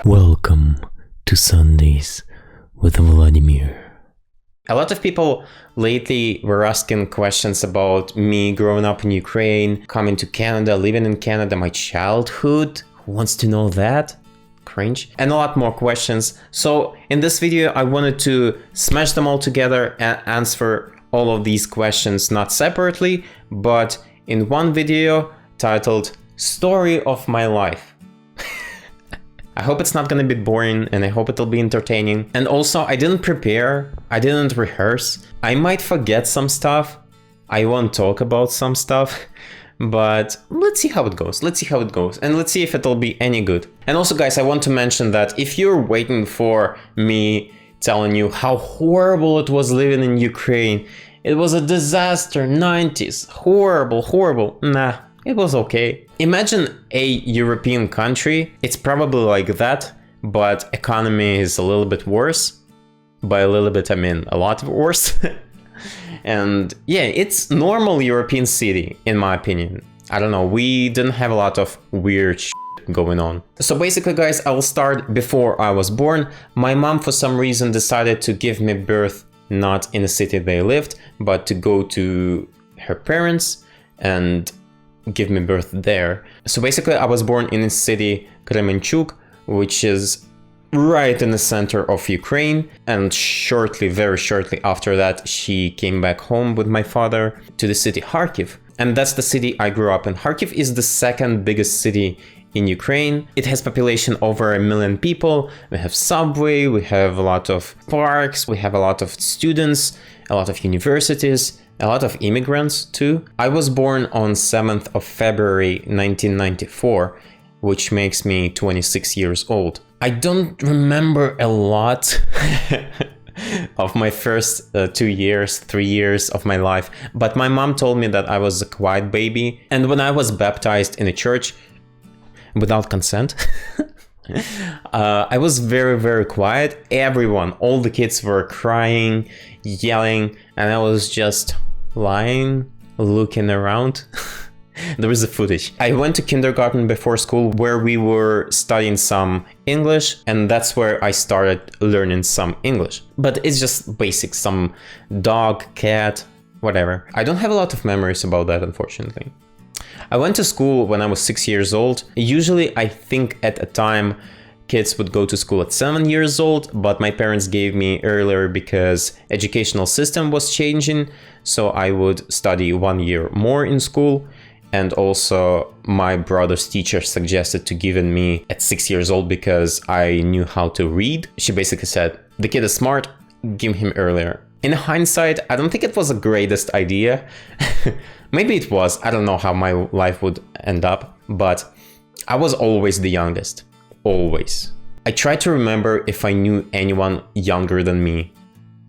Welcome to Sundays with Vladimir. A lot of people lately were asking questions about me growing up in Ukraine, coming to Canada, living in Canada, my childhood. Who wants to know that? Cringe. And a lot more questions. So in this video, I wanted to smash them all together and answer all of these questions, not separately, but in one video titled Story of My Life. I hope it's not gonna be boring and I hope it'll be entertaining. And also, I didn't prepare, I didn't rehearse. I might forget some stuff, I won't talk about some stuff, but let's see how it goes. And let's see if it'll be any good. And also guys, I want to mention that if you're waiting for me telling you how horrible it was living in Ukraine, it was a disaster, 90s, horrible, nah. It was okay. Imagine a European country, it's probably like that, but economy is a little bit worse. By a little bit, I mean a lot worse. And yeah, it's normal European city, in my opinion. I don't know, we didn't have a lot of weird shit going on. So basically guys, I will start before I was born. My mom for some reason decided to give me birth not in the city they lived, but to go to her parents and give me birth there. So basically I was born in a city Kremenchuk, which is right in the center of Ukraine, and very shortly after that she came back home with my father to the city Kharkiv, and that's the city I grew up in. Kharkiv is the second biggest city in Ukraine. It has population over 1 million people. We have subway, we have a lot of parks, we have a lot of students, a lot of universities, a lot of immigrants too. I was born on 7th of February 1994, which makes me 26 years old. I don't remember a lot of my first 3 years of my life, but my mom told me that I was a quiet baby, and when I was baptized in a church without consent, I was very quiet. All the kids were crying, yelling, and I was just lying, looking around. There is a footage. I went to kindergarten before school where we were studying some English, and that's where I started learning some English. But it's just basic, some dog, cat, whatever. I don't have a lot of memories about that, unfortunately. I went to school when I was 6 years old. Usually, I think at a time, kids would go to school at 7 years old, but my parents gave me earlier because educational system was changing, so I would study 1 year more in school. And also my brother's teacher suggested to give me at 6 years old because I knew how to read. She basically said, the kid is smart, give him earlier. In hindsight, I don't think it was the greatest idea. Maybe it was, I don't know how my life would end up, but I was always the youngest. Always. I tried to remember if I knew anyone younger than me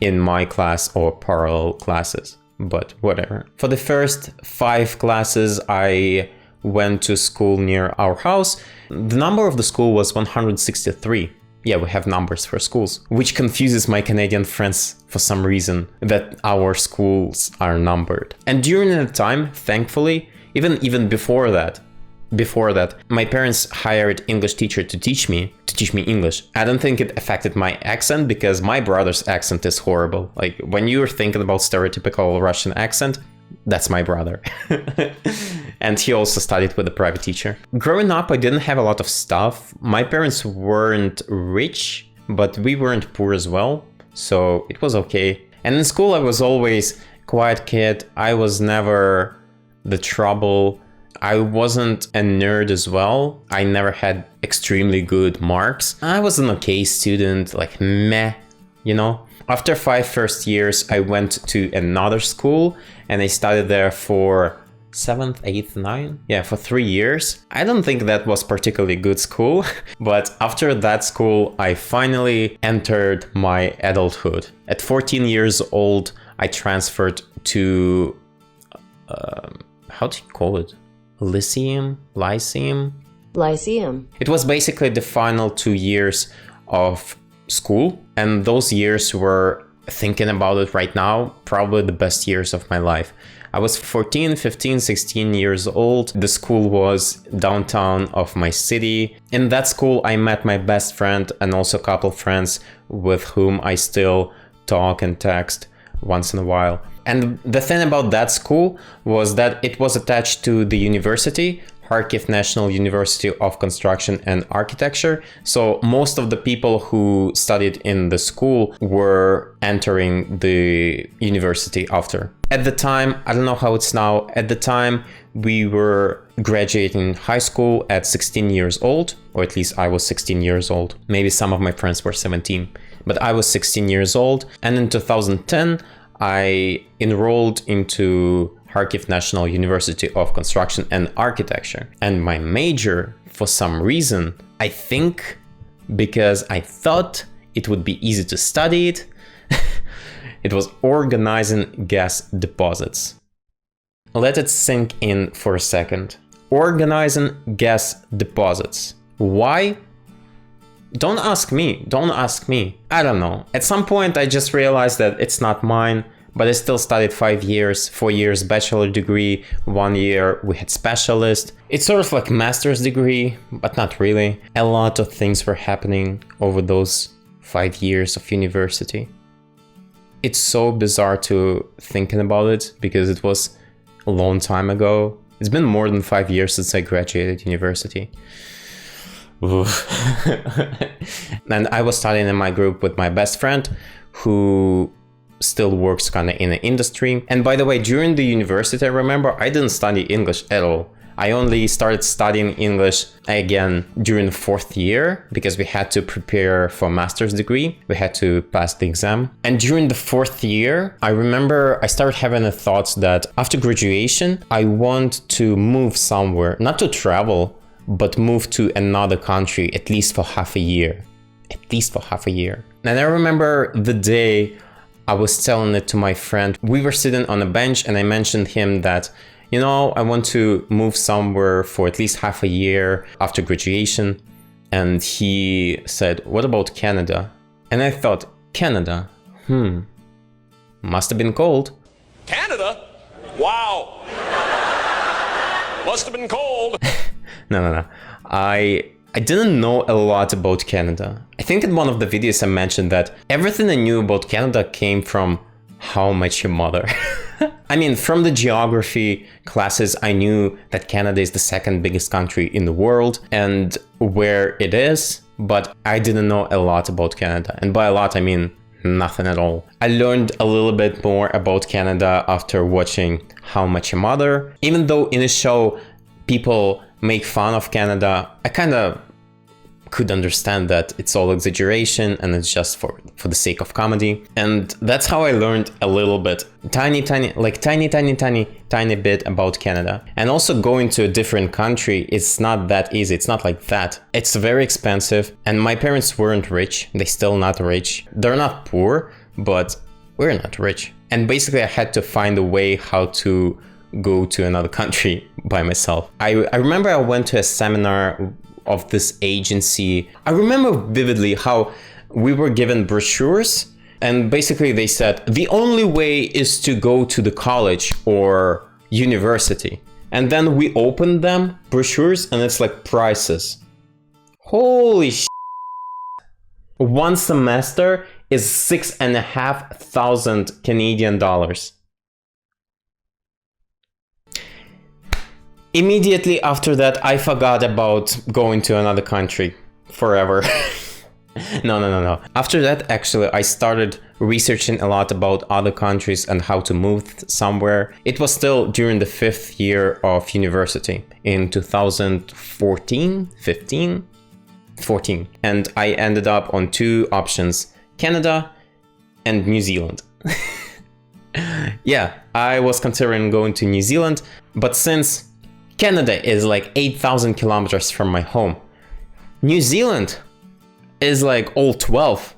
in my class or parallel classes, but whatever. For the first 5 classes, I went to school near our house. The number of the school was 163. Yeah, we have numbers for schools, which confuses my Canadian friends for some reason, that our schools are numbered. And during that time, thankfully, even before that, my parents hired English teacher to teach me English. I don't think it affected my accent because my brother's accent is horrible. Like when you're thinking about stereotypical Russian accent, that's my brother. And he also studied with a private teacher. Growing up, I didn't have a lot of stuff. My parents weren't rich, but we weren't poor as well, so it was okay. And in school, I was always quiet kid. I was never the trouble. I wasn't a nerd as well. I never had extremely good marks. I was an okay student, like meh, you know? After 5 first years, I went to another school and I studied there for 7th, 8th, 9th? Yeah, for 3 years. I don't think that was particularly good school, but after that school, I finally entered my adulthood. At 14 years old, I transferred to, how do you call it? Lyceum? It was basically the final 2 years of school, and those years were thinking about it right now, probably the best years of my life. I was 14, 15, 16 years old. The school was downtown of my city. In that school, I met my best friend and also a couple friends with whom I still talk and text once in a while. And the thing about that school was that it was attached to the university, Kharkiv National University of Construction and Architecture. So most of the people who studied in the school were entering the university after. At the time, I don't know how it's now, at the time we were graduating high school at 16 years old, or at least I was 16 years old. Maybe some of my friends were 17, but I was 16 years old. And in 2010, I enrolled into Kharkiv National University of Construction and Architecture. And my major, for some reason, I think because I thought it would be easy to study it, it was organizing gas deposits. Let it sink in for a second. Organizing gas deposits. Why? Don't ask me. Don't ask me. I don't know. At some point, I just realized that it's not mine, but I still studied 5 years, 4 years bachelor degree, 1 year we had specialist. It's sort of like master's degree, but not really. A lot of things were happening over those 5 years of university. It's so bizarre to thinking about it because it was a long time ago. It's been more than 5 years since I graduated university. And I was studying in my group with my best friend who still works kind of in the industry. And by the way, during the university, I remember I didn't study English at all. I only started studying English again during the 4th year because we had to prepare for a master's degree. We had to pass the exam. And during the 4th year, I remember I started having the thoughts that after graduation, I want to move somewhere, not to travel, but move to another country, at least for half a year. At least for half a year. And I remember the day I was telling it to my friend. We were sitting on a bench and I mentioned him that, you know, I want to move somewhere for at least half a year after graduation. And he said, what about Canada? And I thought, Canada? Must have been cold. Canada? Wow. Must have been cold. No. I didn't know a lot about Canada. I think in one of the videos I mentioned that everything I knew about Canada came from How I Met Your Mother. I mean, from the geography classes, I knew that Canada is the 2nd biggest country in the world and where it is, but I didn't know a lot about Canada. And by a lot, I mean nothing at all. I learned a little bit more about Canada after watching How I Met Your Mother. Even though in the show, people make fun of Canada, I kind of could understand that it's all exaggeration and it's just for the sake of comedy. And that's how I learned a little bit, tiny bit about Canada. And also going to a different country, it's not that easy. It's not like that. It's very expensive. And my parents weren't rich. They're still not rich. They're not poor, but we're not rich. And basically I had to find a way how to go to another country by myself. I remember I went to a seminar of this agency. I remember vividly how we were given brochures and basically they said the only way is to go to the college or university. And then we opened them, brochures, and it's like prices. Holy shit. One semester is $6,500 Canadian dollars. Immediately after that, I forgot about going to another country forever. No. After that, actually, I started researching a lot about other countries and how to move somewhere. It was still during the 5th year of university in 2014, 14. And I ended up on 2 options, Canada and New Zealand. Yeah, I was considering going to New Zealand, but since Canada is like 8,000 kilometers from my home, New Zealand is like all 12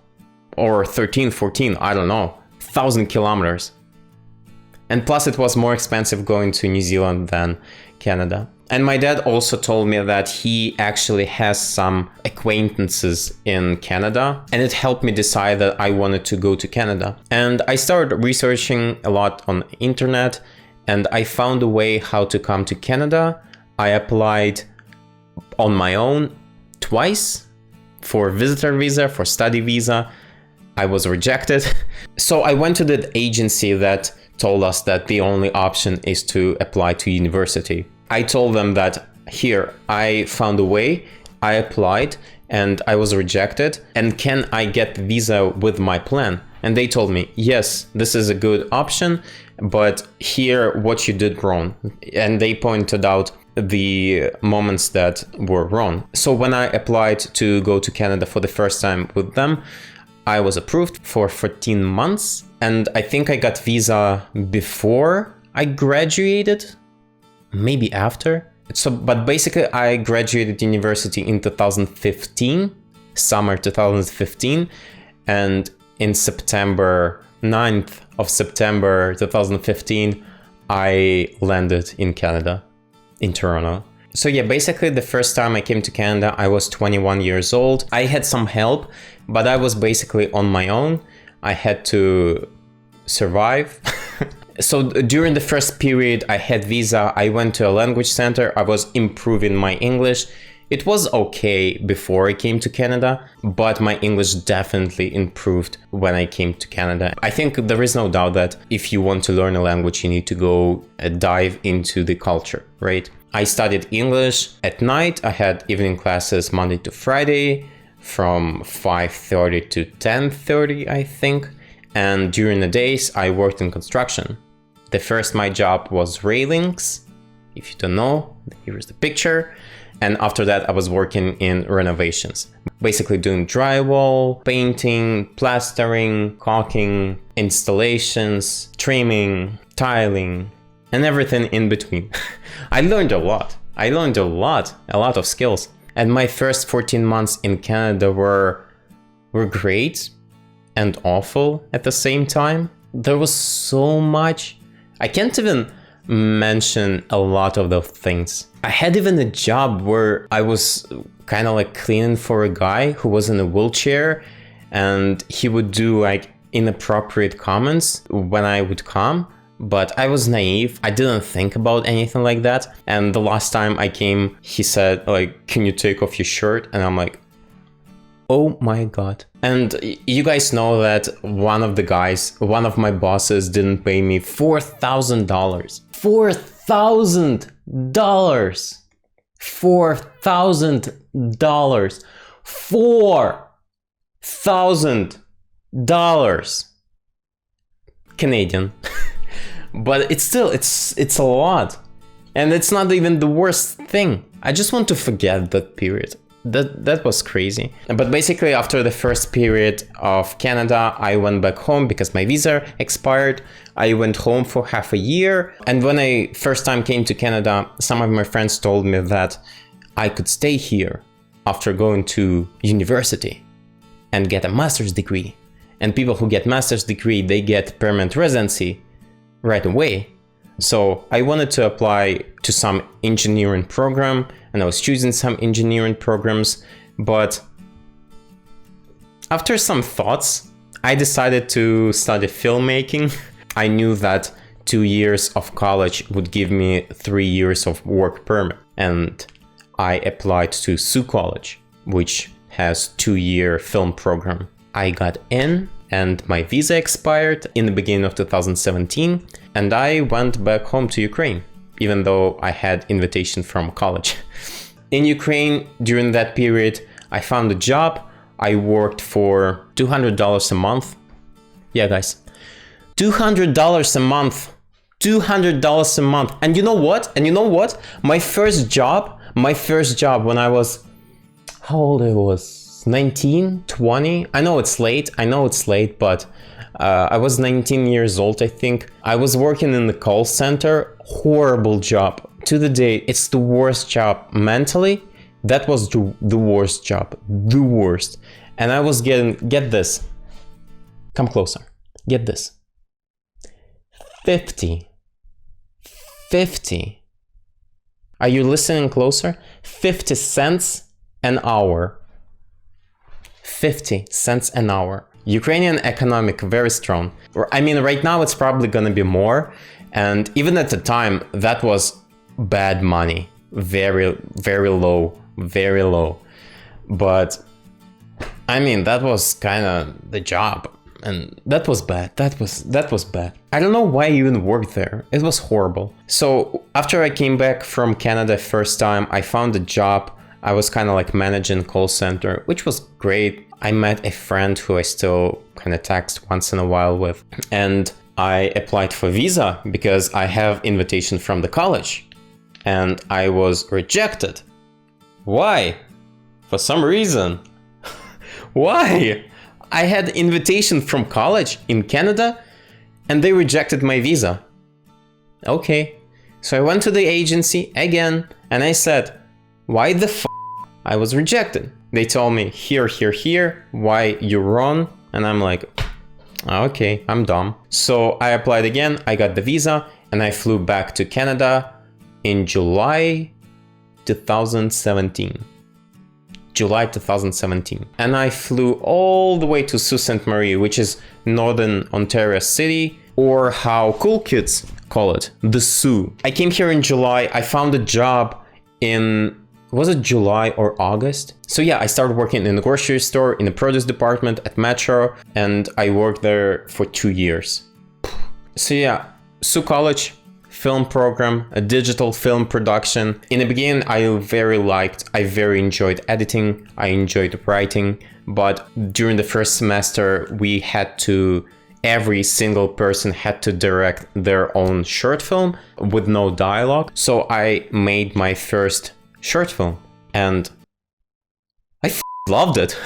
or 13, 14, I don't know, 1,000 kilometers. And plus it was more expensive going to New Zealand than Canada. And my dad also told me that he actually has some acquaintances in Canada, and it helped me decide that I wanted to go to Canada. And I started researching a lot on the internet, and I found a way how to come to Canada. I applied on my own twice for visitor visa, for study visa. I was rejected. So I went to the agency that told us that the only option is to apply to university. I told them that here, I found a way, I applied and I was rejected, and can I get visa with my plan? And they told me, yes, this is a good option, but here what you did wrong. And they pointed out the moments that were wrong. So when I applied to go to Canada for the first time with them, I was approved for 14 months. And I think I got visa before I graduated, maybe after. So, but basically I graduated university in 2015, summer 2015. And in September, 9th of September 2015, I landed in Canada, in Toronto. So yeah, basically the first time I came to Canada, I was 21 years old. I had some help, but I was basically on my own. I had to survive. So during the first period I had visa, I went to a language center. I was improving my English. It was okay before I came to Canada, but my English definitely improved when I came to Canada. I think there is no doubt that if you want to learn a language, you need to go dive into the culture, right? I studied English at night. I had evening classes Monday to Friday from 5:30 to 10:30, I think. And during the days, I worked in construction. The first my job was railings. If you don't know, here's the picture. And after that, I was working in renovations, basically doing drywall, painting, plastering, caulking, installations, trimming, tiling, and everything in between. I learned a lot. A lot of skills. And my first 14 months in Canada were great and awful at the same time. There was so much. I can't even mention a lot of those things. I had even a job where I was kind of like cleaning for a guy who was in a wheelchair, and he would do like inappropriate comments when I would come, but I was naive. I didn't think about anything like that. And the last time I came, he said like, "Can you take off your shirt?" And I'm like, oh my God. And you guys know that one of my bosses didn't pay me $4,000. $4,000! $4,000! $4,000 Canadian. But it's a lot. And it's not even the worst thing. I just want to forget that period. That was crazy. But basically after the first period of Canada, I went back home because my visa expired. I went home for half a year. And when I first time came to Canada, some of my friends told me that I could stay here after going to university and get a master's degree. And people who get master's degree, they get permanent residency right away. So I wanted to apply to some engineering program, and I was choosing some engineering programs, but after some thoughts, I decided to study filmmaking. I knew that 2 years of college would give me 3 years of work permit, and I applied to Sault College, which has 2-year film program. I got in, and my visa expired in the beginning of 2017, and I went back home to Ukraine, even though I had invitation from college. In Ukraine, during that period, I found a job. I worked for $200 a month. Yeah, guys, $200 a month. $200 a month. And you know what? My first job when I was, how old I was? 19, 20. I know it's late, but I was 19 years old, I think. I was working in the call center. Horrible job. To the day, it's the worst job. Mentally, that was the worst job. The worst. And I was get this. Come closer. Get this. 50 Are you listening closer? 50 cents an hour. 50 cents an hour. Ukrainian economic, very strong. I mean, right now it's probably gonna be more. And even at the time, that was bad money. Very, very low, very low. But I mean, that was kind of the job. And that was bad. That was bad. I don't know why I even worked there. It was horrible. So after I came back from Canada first time, I found a job. I was kind of like managing call center, which was great. I met a friend who I still kind of text once in a while with. And I applied for visa because I have invitation from the college. And I was rejected. Why? For some reason. Why? I had invitation from college in Canada and they rejected my visa. Okay. So I went to the agency again and I said, why the f*** I was rejected? They told me, here, why you're wrong? And I'm like, okay, I'm dumb. So I applied again, I got the visa and I flew back to Canada in July 2017. July 2017. And I flew all the way to Sault Ste. Marie, which is Northern Ontario city, or how cool kids call it, the Soo. I came here in July. I found a job in, was it July or August? So yeah, I started working in the grocery store, in the produce department at Metro, and I worked there for 2 years. So yeah, Soo College, film program, a digital film production. In the beginning, I very enjoyed editing, I enjoyed writing, but during the first semester, every single person had to direct their own short film with no dialogue. So I made my first short film and I loved it.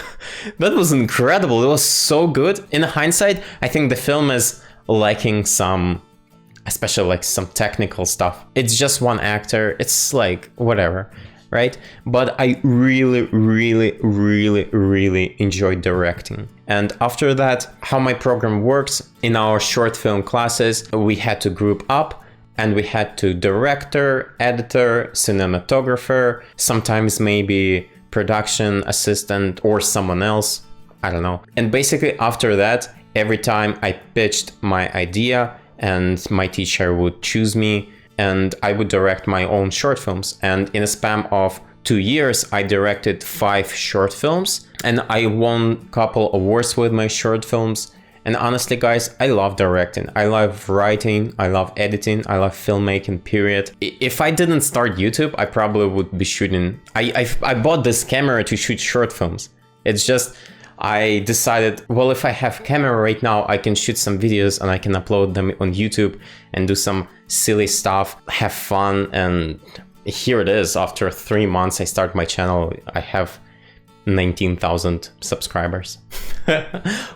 That was incredible. It was so good. In hindsight, I think the film is lacking some, especially like some technical stuff. It's just one actor. It's like whatever, right? But I really enjoyed directing. And after that, how my program works, in our short film classes, we had to group up and we had to director, editor, cinematographer, sometimes maybe production assistant or someone else, I don't know. And basically after that, every time I pitched my idea and my teacher would choose me and I would direct my own short films. And in a span of 2 years, I directed 5 short films and I won a couple awards with my short films. And honestly, guys, I love directing. I love writing. I love editing. I love filmmaking, period. If I didn't start YouTube, I probably would be shooting. I bought this camera to shoot short films. It's just, I decided, well, if I have camera right now, I can shoot some videos and I can upload them on YouTube and do some silly stuff, have fun. And here it is. After 3 months, I start my channel. I have 19,000 subscribers.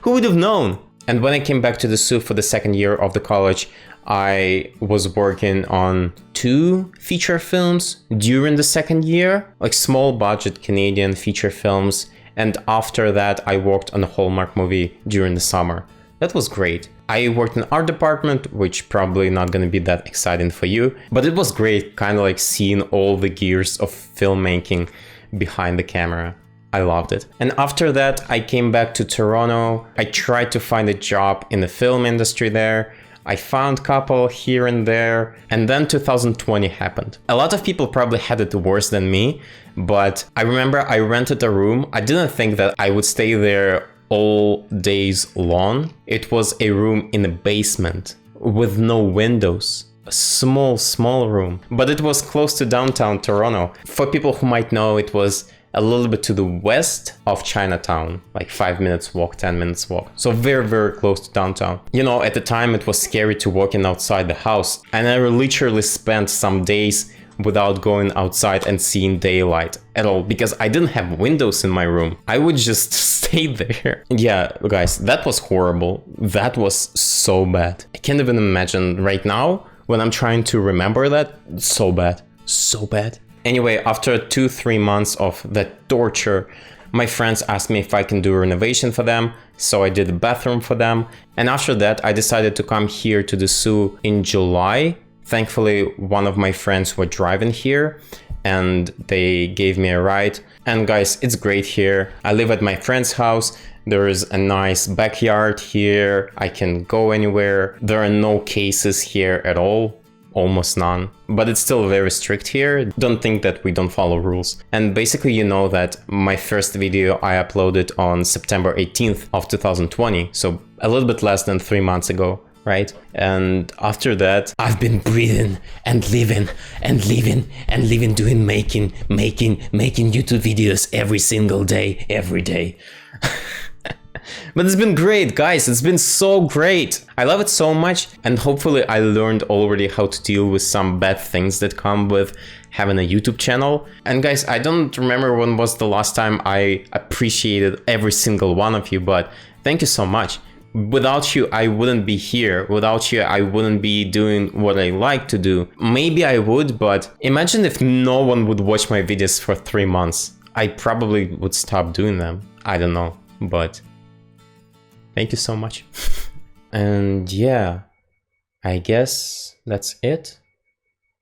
Who would have known? And when I came back to the Soo for the second year of the college, I was working on 2 feature films during the second year, like small budget Canadian feature films. And after that, I worked on a Hallmark movie during the summer. That was great. I worked in art department, which probably not gonna be that exciting for you, but it was great, kind of like seeing all the gears of filmmaking behind the camera. I loved it. And after that, I came back to Toronto. I tried to find a job in the film industry there. I found a couple here and there. And then 2020 happened. A lot of people probably had it worse than me, but I remember I rented a room. I didn't think that I would stay there all days long. It was a room in a basement with no windows. A small room. But it was close to downtown Toronto. For people who might know, it was a little bit to the west of Chinatown, like 5 minutes walk, 10 minutes walk. So very close to downtown. You know, at the time it was scary to walk in outside the house. And I literally spent some days without going outside and seeing daylight at all because I didn't have windows in my room. I would just stay there. Yeah, guys, that was horrible. That was so bad. I can't even imagine right now when I'm trying to remember that. So bad. Anyway, after 2-3 months of that torture, my friends asked me if I can do a renovation for them, so I did a bathroom for them. And after that, I decided to come here to the Soo in July Thankfully, one of my friends were driving here and they gave me a ride. And guys, it's great here. I live at my friend's house. There is a nice backyard here. I can go anywhere. There are no cases here at all. Almost none. But it's still very strict here. Don't think that we don't follow rules. And basically, you know that my first video I uploaded on September 18th of 2020. So a little bit less than 3 months ago. Right? And after that, I've been breathing and living and living and living, doing making YouTube videos every single day, every day. But it's been great, guys. It's been so great. I love it so much. And hopefully I learned already how to deal with some bad things that come with having a YouTube channel. And guys, I don't remember when was the last time I appreciated every single one of you, but thank you so much. Without you, I wouldn't be here. Without you, I wouldn't be doing what I like to do. Maybe I would, but imagine if no one would watch my videos for 3 months. I probably would stop doing them. I don't know, but thank you so much. And yeah, I guess that's it.